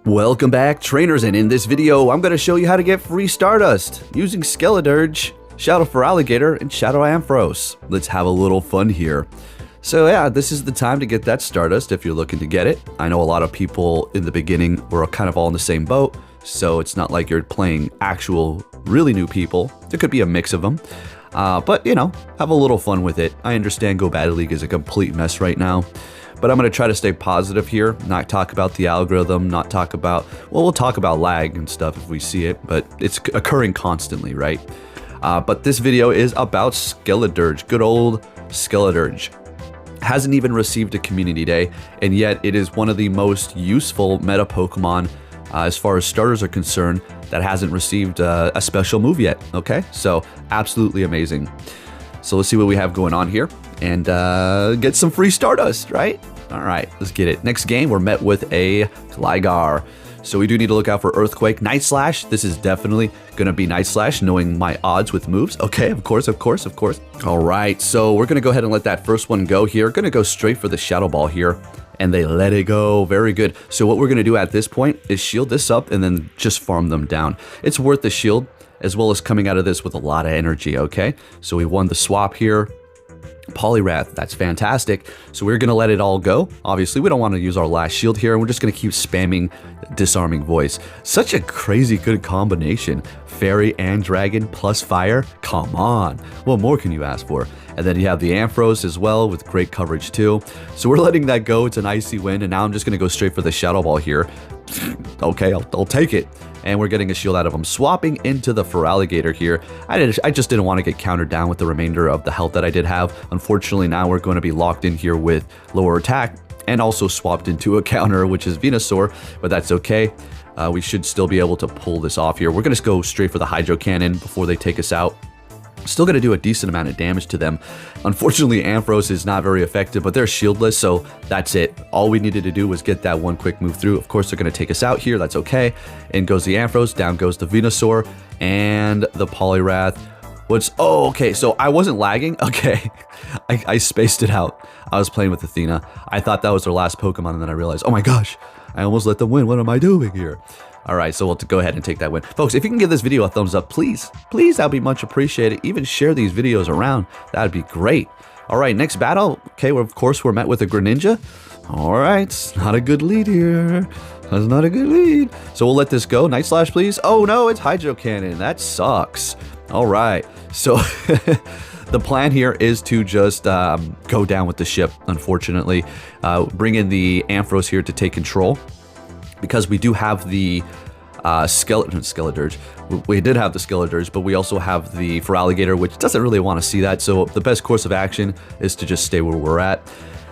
Welcome back, trainers, and in this video, I'm going to show you how to get free Stardust using SKELEDIRGE, Shadow for Alligator, and Shadow Ampharos. Let's have a little fun here. So yeah, this is the time to get that Stardust if you're looking to get it. I know a lot of people in the beginning were kind of all in the same boat, so it's not like you're playing actual, really new people. There could be a mix of them. But, you know, have a little fun with it. I understand Go Battle League is a complete mess right now. But I'm going to try to stay positive here, not talk about the algorithm, not talk about, well, we'll talk about lag and stuff if we see it, but it's occurring constantly, right? But this video is about SKELEDIRGE, good old SKELEDIRGE. Hasn't even received a community day, and yet it is one of the most useful meta Pokemon as far as starters are concerned that hasn't received a special move yet, okay? So absolutely amazing. So let's see what we have going on here and get some free Stardust, right? All right, let's get it. Next game, we're met with a Gligar. So we do need to look out for Earthquake. Night Slash, this is definitely going to be Night Slash, knowing my odds with moves. Okay, of course. All right, so we're going to go ahead and let that first one go here. Going to go straight for the Shadow Ball here, and they let it go. Very good. So what we're going to do at this point is shield this up and then just farm them down. It's worth the shield, as well as coming out of this with a lot of energy, okay? So we won the swap here. Poliwrath, that's fantastic. So we're going to let it all go. Obviously, we don't want to use our last shield here, and we're just going to keep spamming Disarming Voice. Such a crazy good combination. Fairy and Dragon plus Fire. Come on. What more can you ask for? And then you have the Ampharos as well with great coverage too. So we're letting that go. It's an icy win, and now I'm just going to go straight for the Shadow Ball here. Okay, I'll take it. And we're getting a shield out of him. Swapping into the Feraligatr here. I just didn't want to get countered down with the remainder of the health that I did have. Unfortunately, now we're going to be locked in here with lower attack and also swapped into a counter, which is Venusaur, but that's okay. We should still be able to pull this off here. We're going to go straight for the Hydro Cannon before they take us out. Still going to do a decent amount of damage to them. Unfortunately, Ampharos is not very effective, but they're shieldless, so that's it. All we needed to do was get that one quick move through. Of course, they're going to take us out here. That's okay. In goes the Ampharos, down goes the Venusaur, and the Poliwrath. Oh, okay, so I wasn't lagging. Okay, I spaced it out. I was playing with Athena. I thought that was their last Pokemon, and then I realized, oh my gosh, I almost let them win. What am I doing here? All right, so we'll go ahead and take that win. Folks, if you can give this video a thumbs up, please, that'd be much appreciated. Even share these videos around. That'd be great. All right, next battle. Okay, of course, we're met with a Greninja. All right, not a good lead here. That's not a good lead. So we'll let this go. Night Slash, please. Oh, no, it's Hydro Cannon. That sucks. All right, so the plan here is to just go down with the ship, unfortunately. Bring in the Ampharos here to take control. Because we do have the SKELEDIRGE. We did have the SKELEDIRGE, but we also have the Feraligatr, which doesn't really want to see that. So the best course of action is to just stay where we're at.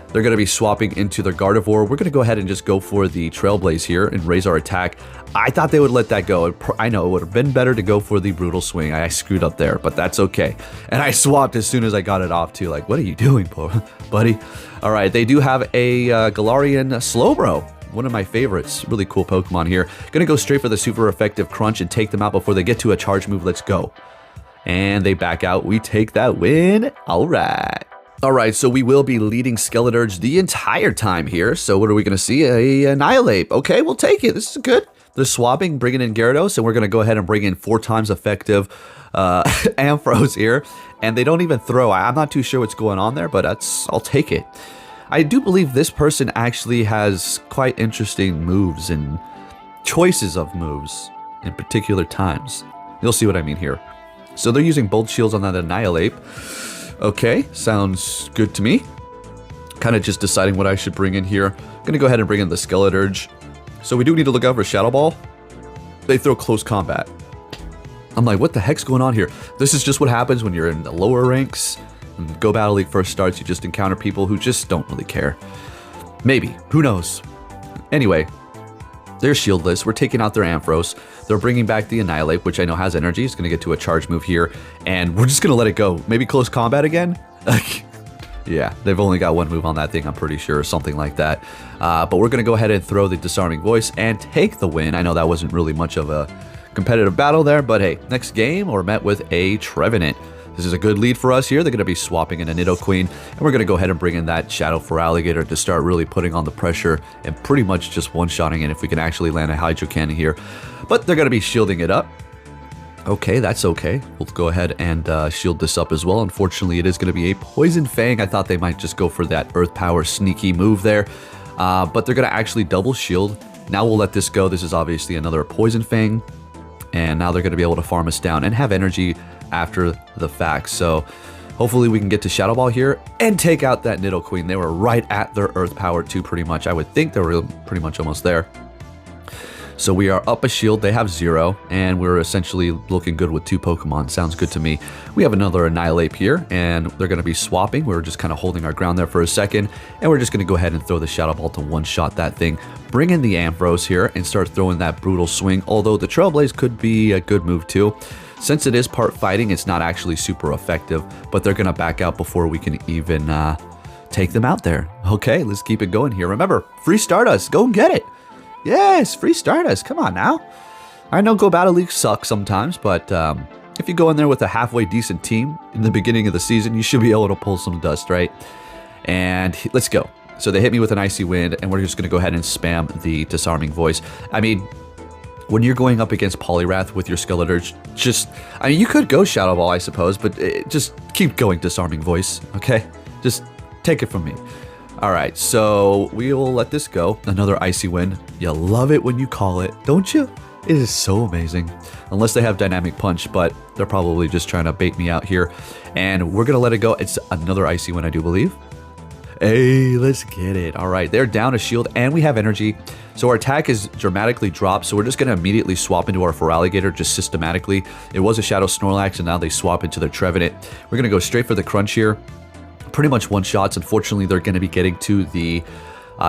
They're going to be swapping into their Gardevoir. We're going to go ahead and just go for the Trailblaze here and raise our attack. I thought they would let that go. I know it would have been better to go for the Brutal Swing. I screwed up there, but that's okay. And I swapped as soon as I got it off too. Like, what are you doing, buddy? All right, they do have a Galarian Slowbro. One of my favorites. Really cool Pokemon here. Gonna go straight for the super effective Crunch and take them out before they get to a charge move. Let's go. And they back out. We take that win. All right. All right, so we will be leading SKELEDIRGE the entire time here. So what are we gonna see? A Annihilate. Okay, we'll take it. This is good. They're swapping, bringing in Gyarados, and we're gonna go ahead and bring in 4 times effective Ampharos here. And they don't even throw. I'm not too sure what's going on there, but I'll take it. I do believe this person actually has quite interesting moves and choices of moves in particular times. You'll see what I mean here. So they're using both shields on that Annihilate. Okay, sounds good to me. Kind of just deciding what I should bring in here. Gonna go ahead and bring in the SKELEDIRGE. So we do need to look out for Shadow Ball. They throw close combat. I'm like, what the heck's going on here? This is just what happens when you're in the lower ranks. When Go Battle League first starts, you just encounter people who just don't really care. Maybe. Who knows? Anyway, they're shieldless. We're taking out their Ampharos. They're bringing back the Annihilate, which I know has energy. It's going to get to a charge move here. And we're just going to let it go. Maybe close combat again? Yeah, they've only got one move on that thing, I'm pretty sure, or something like that. But we're going to go ahead and throw the Disarming Voice and take the win. I know that wasn't really much of a competitive battle there, but hey, next game, we're met with a Trevenant. This is a good lead for us here. They're going to be swapping in a Nidoqueen, and we're going to go ahead and bring in that Shadow Feraligatr to start really putting on the pressure and pretty much just one-shotting it if we can actually land a Hydro Cannon here. But they're going to be shielding it up. Okay, that's okay. We'll go ahead and shield this up as well. Unfortunately, it is going to be a Poison Fang. I thought they might just go for that Earth Power sneaky move there, but they're going to actually double shield. Now we'll let this go. This is obviously another Poison Fang, and now they're going to be able to farm us down and have energy after the fact. So hopefully we can get to Shadow Ball here and take out that Nidoqueen. They were right at their Earth Power too, pretty much. I would think they were pretty much almost there. So we are up a shield, they have 0, and we're essentially looking good with 2 Pokemon. Sounds good to me. We have another Annihilate here, and they're going to be swapping. We're just kind of holding our ground there for a second, and we're just going to go ahead and throw the Shadow Ball to one-shot that thing. Bring in the Ampharos here and start throwing that Brutal Swing, although the Trailblaze could be a good move too. Since it is part fighting, it's not actually super effective, but they're going to back out before we can even take them out there. Okay, let's keep it going here. Remember, free Stardust, go and get it. Yes, free Stardust, come on now. I know Go Battle League sucks sometimes, but if you go in there with a halfway decent team in the beginning of the season, you should be able to pull some dust, right? And let's go. So they hit me with an Icy Wind, and we're just going to go ahead and spam the Disarming Voice. I mean, when you're going up against Poliwrath with your Skeledirge, I mean, you could go Shadow Ball, I suppose, but just keep going Disarming Voice, okay? Just take it from me. All right, so we will let this go. Another Icy Wind. You love it when you call it, don't you? It is so amazing. Unless they have Dynamic Punch, but they're probably just trying to bait me out here. And we're going to let it go. It's another Icy Wind, I do believe. Hey, let's get it. All right, they're down a shield, and we have energy. So our attack is dramatically dropped, so we're just going to immediately swap into our Feraligatr just systematically. It was a Shadow Snorlax, and now they swap into their Trevenant. We're going to go straight for the Crunch here. Pretty much one-shots. Unfortunately, they're going to be getting to the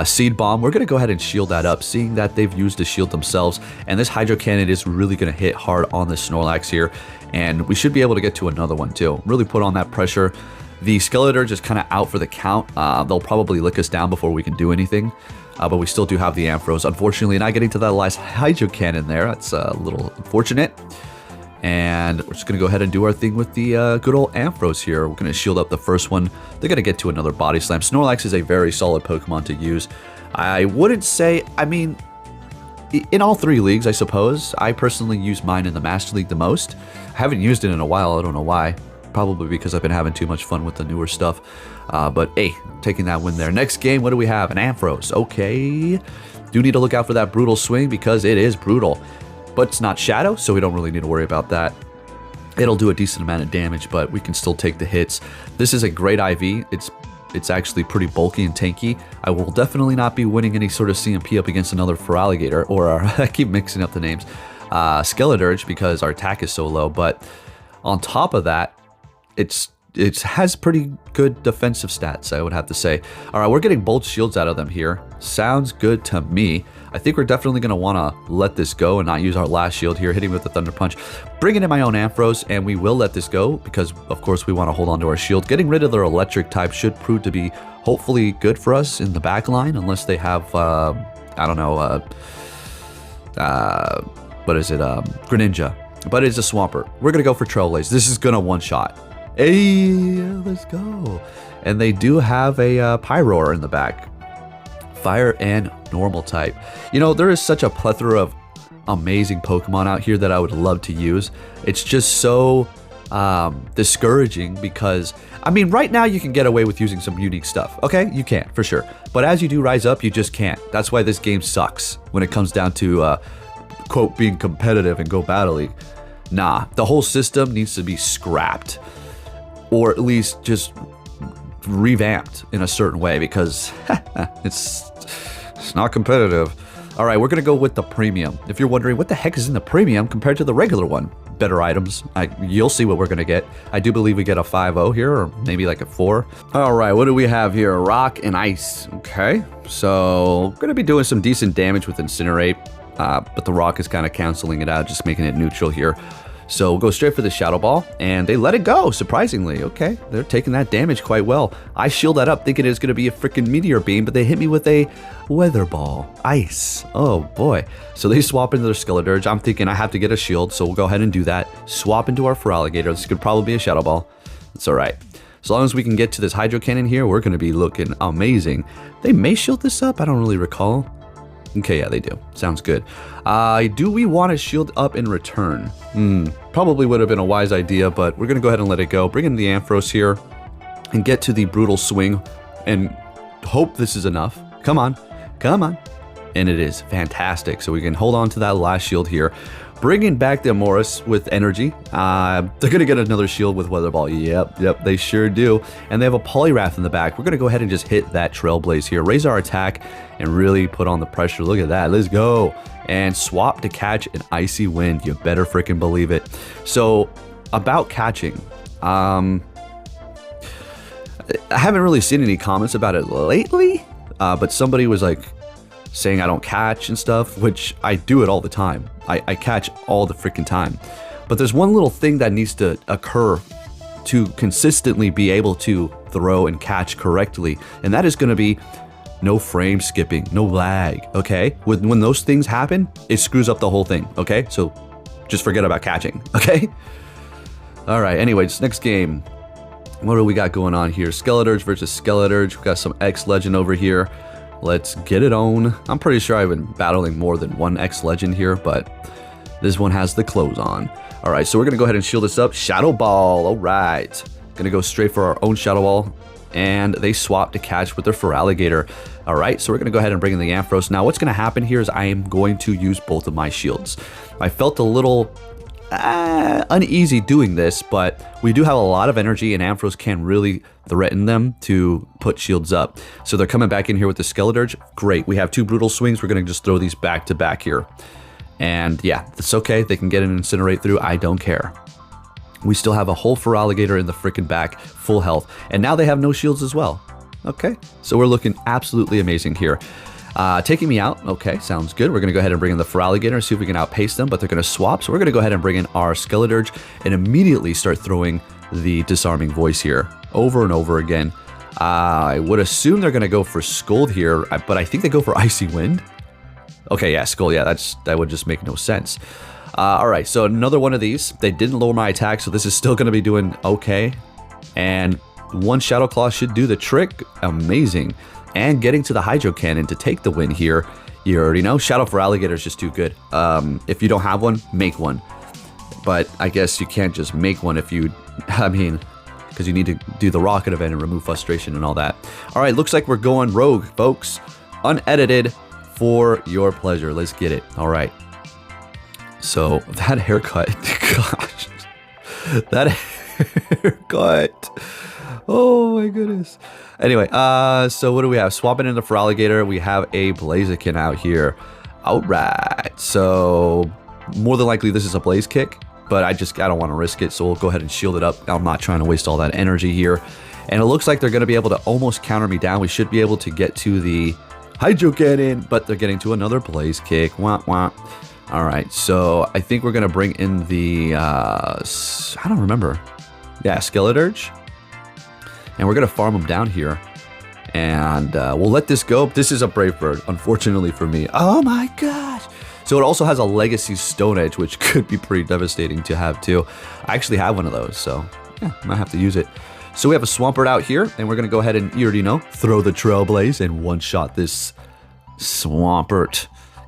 Seed Bomb. We're going to go ahead and shield that up, seeing that they've used the shield themselves. And this Hydro Cannon is really going to hit hard on the Snorlax here. And we should be able to get to another one, too. Really put on that pressure. The Skeledirge is kind of out for the count. They'll probably lick us down before we can do anything. But we still do have the Ampharos. Unfortunately, not getting to that last Hydro Cannon there. That's a little unfortunate. And we're just going to go ahead and do our thing with the good old Ampharos here. We're going to shield up the first one. They're going to get to another Body Slam. Snorlax is a very solid Pokemon to use. I wouldn't say, I mean, in all 3 leagues, I suppose. I personally use mine in the Master League the most. I haven't used it in a while. I don't know why. Probably because I've been having too much fun with the newer stuff. But hey, taking that win there. Next game, what do we have? An Ampharos. Okay. Do need to look out for that Brutal Swing because it is brutal. But it's not Shadow, so we don't really need to worry about that. It'll do a decent amount of damage, but we can still take the hits. This is a great IV. It's actually pretty bulky and tanky. I will definitely not be winning any sort of CMP up against another Feraligatr, or I keep mixing up the names, Skeledirge, because our attack is so low. But on top of that, it has pretty good defensive stats, I would have to say. All right, we're getting both shields out of them here. Sounds good to me. I think we're definitely going to want to let this go and not use our last shield here, hitting with the Thunder Punch. Bringing in my own Ampharos, and we will let this go because, of course, we want to hold on to our shield. Getting rid of their electric type should prove to be hopefully good for us in the back line, unless they have, I don't know, what is it, Greninja. But it's a Swampert. We're going to go for Trailblaze. This is going to one-shot. Hey, let's go. And they do have a Pyroar in the back. Fire and normal type. You know, there is such a plethora of amazing Pokemon out here that I would love to use. It's just so discouraging because, I mean, right now you can get away with using some unique stuff. Okay, you can, for sure. But as you do rise up, you just can't. That's why this game sucks when it comes down to, quote, being competitive and Go Battle League. Nah, the whole system needs to be scrapped. Or at least just revamped in a certain way because it's not competitive. All right, we're going to go with the premium. If you're wondering what the heck is in the premium compared to the regular one, better items. You'll see what we're going to get. I do believe we get a 5-0 here, or maybe like a 4. All right, what do we have here? Rock and Ice. Okay, so we're going to be doing some decent damage with Incinerate, but the Rock is kind of canceling it out, just making it neutral here. So we'll go straight for the Shadow Ball, and they let it go, surprisingly. Okay, they're taking that damage quite well. I shield that up thinking it was going to be a freaking Meteor Beam, but they hit me with a Weather Ball. Ice. Oh boy. So they swap into their Skeledirge. I'm thinking I have to get a shield, so we'll go ahead and do that. Swap into our Feraligatr. This could probably be a Shadow Ball. It's alright. As long as we can get to this Hydro Cannon here, we're going to be looking amazing. They may shield this up. I don't really recall. Okay, yeah, they do. Sounds good. Do we want to shield up in return? Probably would have been a wise idea, but we're going to go ahead and let it go. Bring in the Ampharos here and get to the Brutal Swing and hope this is enough. Come on. Come on. And it is fantastic. So we can hold on to that last shield here. Bringing back the Amoris with energy. They're going to get another shield with Weather Ball. Yep, they sure do. And they have a Poliwrath in the back. We're going to go ahead and just hit that Trailblaze here. Raise our attack and really put on the pressure. Look at that. Let's go. And swap to catch an Icy Wind. You better freaking believe it. So, about catching. I haven't really seen any comments about it lately. But somebody was like saying I don't catch and stuff, which I do it all the time. I catch all the freaking time. But there's one little thing that needs to occur to consistently be able to throw and catch correctly, and that is going to be no frame skipping, no lag, okay? When those things happen, it screws up the whole thing, okay? So just forget about catching, okay? All right, anyways, next game. What do we got going on here? Skeledirge versus Skeledirge. We got some X-Legend over here. Let's get it on. I'm pretty sure I've been battling more than one X-Legend here, but this one has the clothes on. All right, so we're going to go ahead and shield this up. Shadow Ball, all right. Going to go straight for our own Shadow Ball, and they swap to catch with their Feraligatr. All right, so we're going to go ahead and bring in the Ampharos. Now, what's going to happen here is I am going to use both of my shields. I felt a little uneasy doing this, but we do have a lot of energy, and Ampharos can really threaten them to put shields up. So they're coming back in here with the Skeledirge. Great, we have two Brutal Swings. We're going to just throw these back to back here. And yeah, it's okay. They can get an Incinerate through. I don't care. We still have a whole Feraligatr in the freaking back, full health. And now they have no shields as well. Okay, so we're looking absolutely amazing here. Taking me out. Okay, sounds good. We're going to go ahead and bring in the Feraligatr and see if we can outpace them, but they're going to swap. So we're going to go ahead and bring in our Skeledirge and immediately start throwing the Disarming Voice here over and over again. I would assume they're going to go for Scold here, but I think they go for Icy Wind. Okay, yeah, Scold. Yeah, that would just make no sense. All right, so another one of these. They didn't lower my attack, so this is still going to be doing okay. And one Shadow Claw should do the trick. Amazing. And getting to the Hydro Cannon to take the win here. You already know, Shadow Feraligatr is just too good. If you don't have one, make one. But I guess you can't just make one if you, I mean, because you need to do the Rocket event and remove frustration and all that. All right, looks like we're going rogue, folks. Unedited for your pleasure. Let's get it. All right. So that haircut, gosh, that haircut. Oh my goodness. Anyway, so what do we have? Swapping into Feraligatr, we have a Blaziken out here. All right, so more than likely this is a Blaze Kick, but I don't want to risk it, so we'll go ahead and shield it up. I'm not trying to waste all that energy here. And it looks like they're going to be able to almost counter me down. We should be able to get to the Hydro Cannon, but they're getting to another Blaze Kick. Wah, wah. All right, so I think we're going to bring in the, I don't remember. Yeah, Skeledirge. And we're going to farm them down here. And we'll let this go. This is a Brave Bird, unfortunately for me. Oh my gosh. So it also has a Legacy Stone Edge, which could be pretty devastating to have too. I actually have one of those, so yeah, I might have to use it. So we have a Swampert out here, and we're going to go ahead and, you already know, throw the Trailblaze and one-shot this Swampert.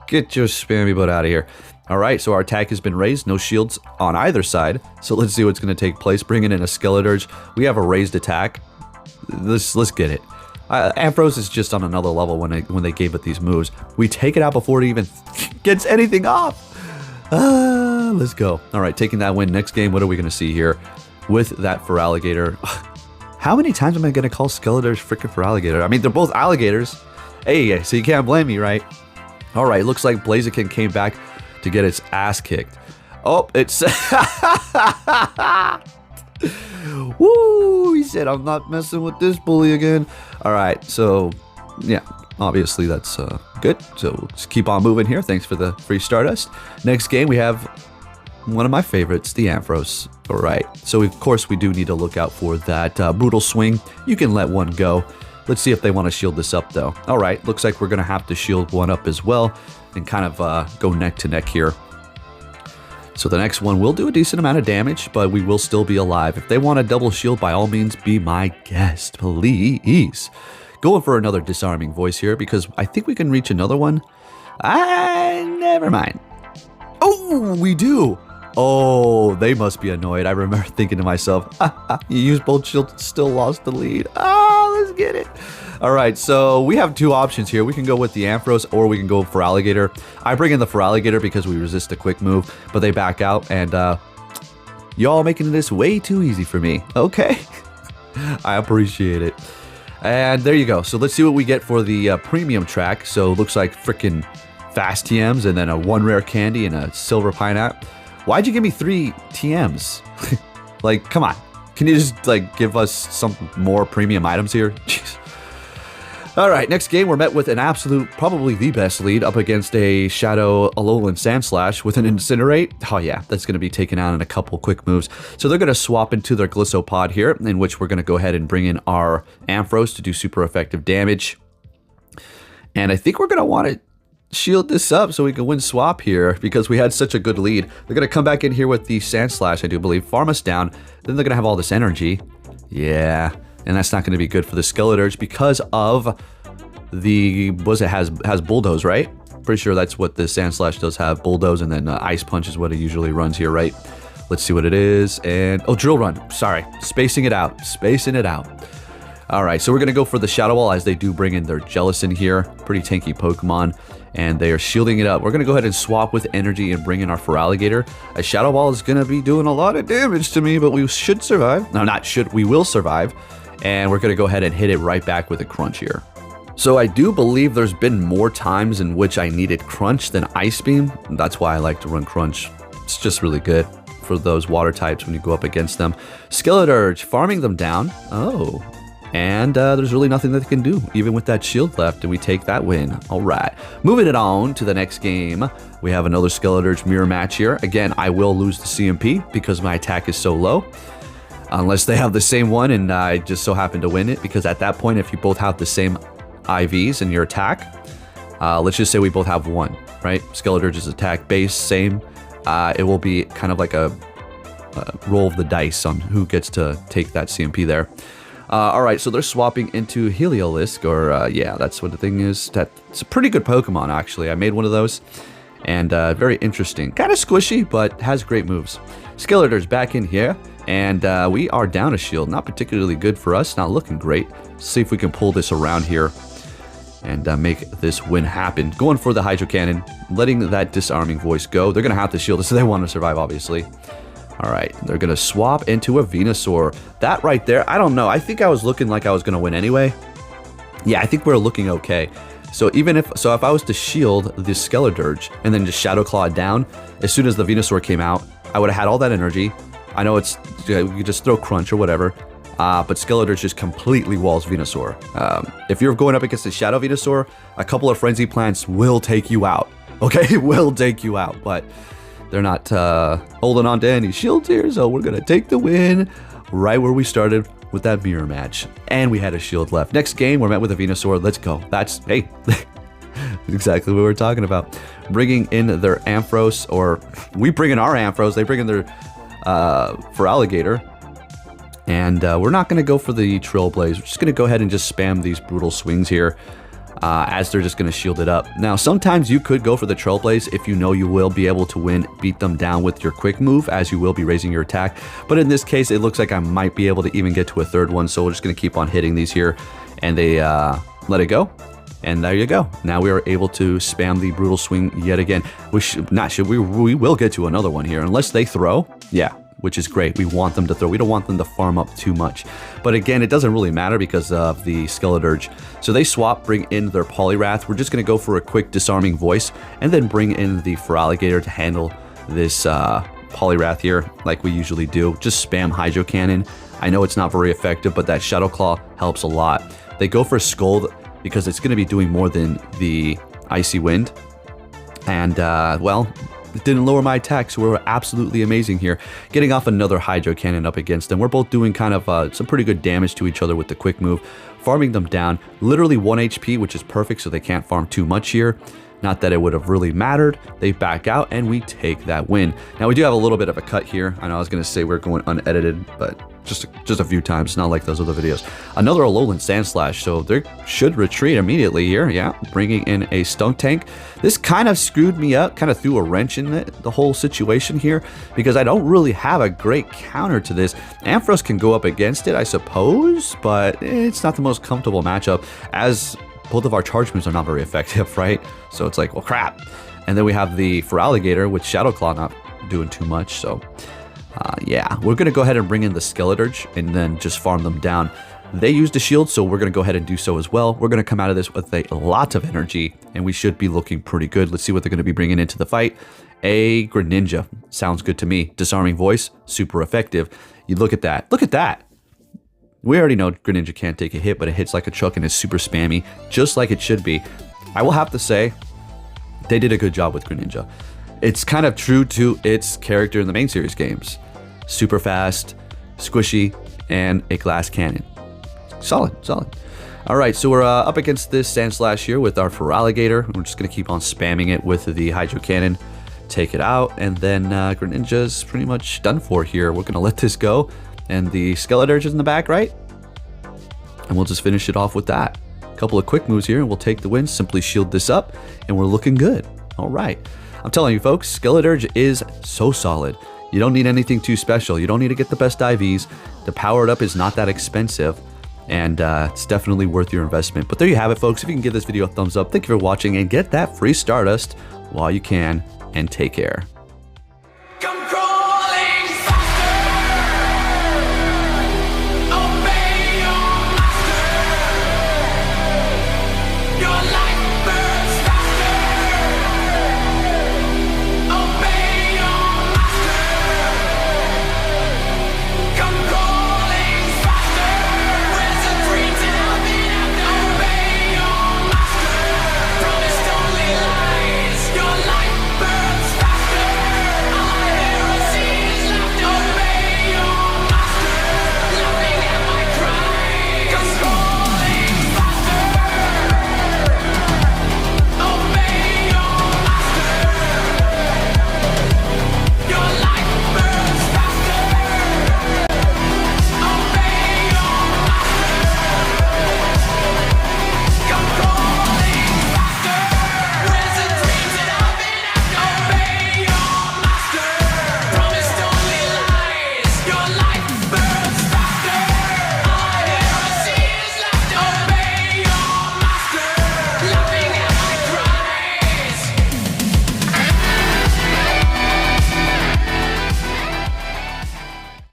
Get your spammy butt out of here. All right, so our attack has been raised. No shields on either side. So let's see what's going to take place. Bringing in a Skeledirge. We have a raised attack. Let's get it. Ampharos is just on another level when they gave it these moves. We take it out before it even gets anything off. Let's go. All right, taking that win. Next game, what are we going to see here with that Feraligatr? How many times am I going to call Skeledirge freaking Feraligatr? I mean, they're both alligators. Hey, so you can't blame me, right? All right, looks like Blaziken came back to get its ass kicked. Oh, it's... Woo! He said, I'm not messing with this bully again. All right, so, yeah, obviously that's good. So let's keep on moving here. Thanks for the free Stardust. Next game, we have one of my favorites, the Ampharos. All right, so of course we do need to look out for that brutal swing. You can let one go. Let's see if they want to shield this up though. All right, looks like we're gonna have to shield one up as well and kind of go neck to neck here. So the next one will do a decent amount of damage, but we will still be alive. If they want a double shield, by all means, be my guest, please. Going for another disarming voice here because I think we can reach another one. Never mind. Oh, we do. Oh, they must be annoyed. I remember thinking to myself, you used both shields, still lost the lead. Let's get it. All right, so we have two options here. We can go with the Ampharos or we can go for Alligator. I bring in the for Alligator because we resist a quick move, but they back out and y'all making this way too easy for me. Okay, I appreciate it. And there you go. So let's see what we get for the premium track. So it looks like freaking fast TMs and then a 1 rare candy and a silver pineapple. Why'd you give me 3 TMs? Like, come on. Can you just like give us some more premium items here? Jeez. All right, next game, we're met with an absolute, probably the best lead up against a Shadow Alolan Sandslash with an Incinerate. Oh yeah, that's going to be taken out in a couple quick moves. So they're going to swap into their Glissopod here, in which we're going to go ahead and bring in our Ampharos to do super effective damage. And I think we're going to want to shield this up so we can win swap here because we had such a good lead. They're going to come back in here with the Sandslash, I do believe, farm us down. Then they're going to have all this energy. Yeah. And that's not going to be good for the Skeledirge because of the, has Bulldoze, right? Pretty sure that's what the Sandslash does have, Bulldoze, and then Ice Punch is what it usually runs here, right? Let's see what it is, and, oh, Drill Run, sorry, spacing it out. All right, so we're going to go for the Shadow Ball as they do bring in their Jellicent here, pretty tanky Pokemon, and they are shielding it up. We're going to go ahead and swap with energy and bring in our Feraligatr. A Shadow Ball is going to be doing a lot of damage to me, but we should survive. No, not should, we will survive. And we're going to go ahead and hit it right back with a Crunch here. So I do believe there's been more times in which I needed Crunch than Ice Beam. That's why I like to run Crunch. It's just really good for those water types when you go up against them. Skeledirge, farming them down. Oh, and there's really nothing that they can do, even with that shield left, and we take that win. All right, moving it on to the next game. We have another Skeledirge mirror match here. Again, I will lose the CMP because my attack is so low. Unless they have the same one and I just so happen to win it, because at that point, if you both have the same IVs in your attack, let's just say we both have one, right? Skeledirge's attack base, same. It will be kind of like a roll of the dice on who gets to take that CMP there. All right, so they're swapping into Heliolisk, or yeah, that's what the thing is. It's a pretty good Pokemon, actually. I made one of those, and very interesting. Kind of squishy, but has great moves. Skeledirge back in here. And we are down a shield. Not particularly good for us. Not looking great. Let's see if we can pull this around here and make this win happen. Going for the Hydro Cannon. Letting that disarming voice go. They're going to have to shield us, so they want to survive, obviously. All right. They're going to swap into a Venusaur. That right there, I don't know. I think I was looking like I was going to win anyway. Yeah, I think we're looking okay. So even if I was to shield the Skeledirge and then just Shadow Claw down, as soon as the Venusaur came out, I would have had all that energy. I know it's, you could just throw Crunch or whatever, but Skeledirge just completely walls Venusaur. If you're going up against a Shadow Venusaur, a couple of Frenzy Plants will take you out. Okay, will take you out, but they're not holding on to any shields here, so we're going to take the win right where we started with that mirror match. And we had a shield left. Next game, we're met with a Venusaur. Let's go. That's, hey, exactly what we're talking about. Bringing in their Ampharos, or we bring in our Ampharos, they bring in their for Alligator, and we're not going to go for the Trailblaze. We're just going to go ahead and just spam these brutal swings here as they're just going to shield it up. Now, sometimes you could go for the Trailblaze if you know you will be able to beat them down with your quick move, as you will be raising your attack. But in this case, it looks like I might be able to even get to a third one, so we're just going to keep on hitting these here, and they let it go. And there you go. Now we are able to spam the brutal swing yet again. We will get to another one here, unless they throw. Yeah, which is great. We want them to throw. We don't want them to farm up too much. But again, it doesn't really matter because of the Skeledirge. So they swap, bring in their Poliwrath. We're just going to go for a quick disarming voice, and then bring in the Feraligatr to handle this Poliwrath here, like we usually do. Just spam Hydro Cannon. I know it's not very effective, but that Shadow Claw helps a lot. They go for Scold because it's going to be doing more than the Icy Wind. And, well, It didn't lower my attack, so we're absolutely amazing here. Getting off another Hydro Cannon up against them. We're both doing kind of some pretty good damage to each other with the quick move. Farming them down. Literally 1 HP, which is perfect, so they can't farm too much here. Not that it would have really mattered. They back out, and we take that win. Now, we do have a little bit of a cut here. I know I was going to say we're going unedited, but just a few times, not like those other videos. Another Alolan Sandslash, so they should retreat immediately here. Yeah, bringing in a Stunk Tank. This kind of screwed me up, kind of threw a wrench in the whole situation here, because I don't really have a great counter to this. Ampharos can go up against it, I suppose, but it's not the most comfortable matchup, as both of our charge moves are not very effective, right? So it's like, well, crap. And then we have the Feraligatr with Shadow Claw not doing too much, so yeah, we're going to go ahead and bring in the Skeledirge and then just farm them down. They used a shield, so we're going to go ahead and do so as well. We're going to come out of this with a lot of energy, and we should be looking pretty good. Let's see what they're going to be bringing into the fight. A Greninja. Sounds good to me. Disarming Voice, super effective. You look at that. Look at that. We already know Greninja can't take a hit, but it hits like a truck and is super spammy, just like it should be. I will have to say, they did a good job with Greninja. It's kind of true to its character in the main series games. Super fast, squishy, and a glass cannon. Solid, solid. All right, so we're up against this Sandslash here with our Feraligatr. We're just going to keep on spamming it with the Hydro Cannon. Take it out, and then Greninja's pretty much done for here. We're going to let this go, and the Skeledirge is in the back, right? And we'll just finish it off with that. A couple of quick moves here, and we'll take the win. Simply shield this up, and we're looking good. All right. I'm telling you, folks, Skeledirge is so solid. You don't need anything too special. You don't need to get the best IVs. The powered up is not that expensive, and it's definitely worth your investment. But there you have it, folks. If you can give this video a thumbs up, thank you for watching, and get that free Stardust while you can, and take care.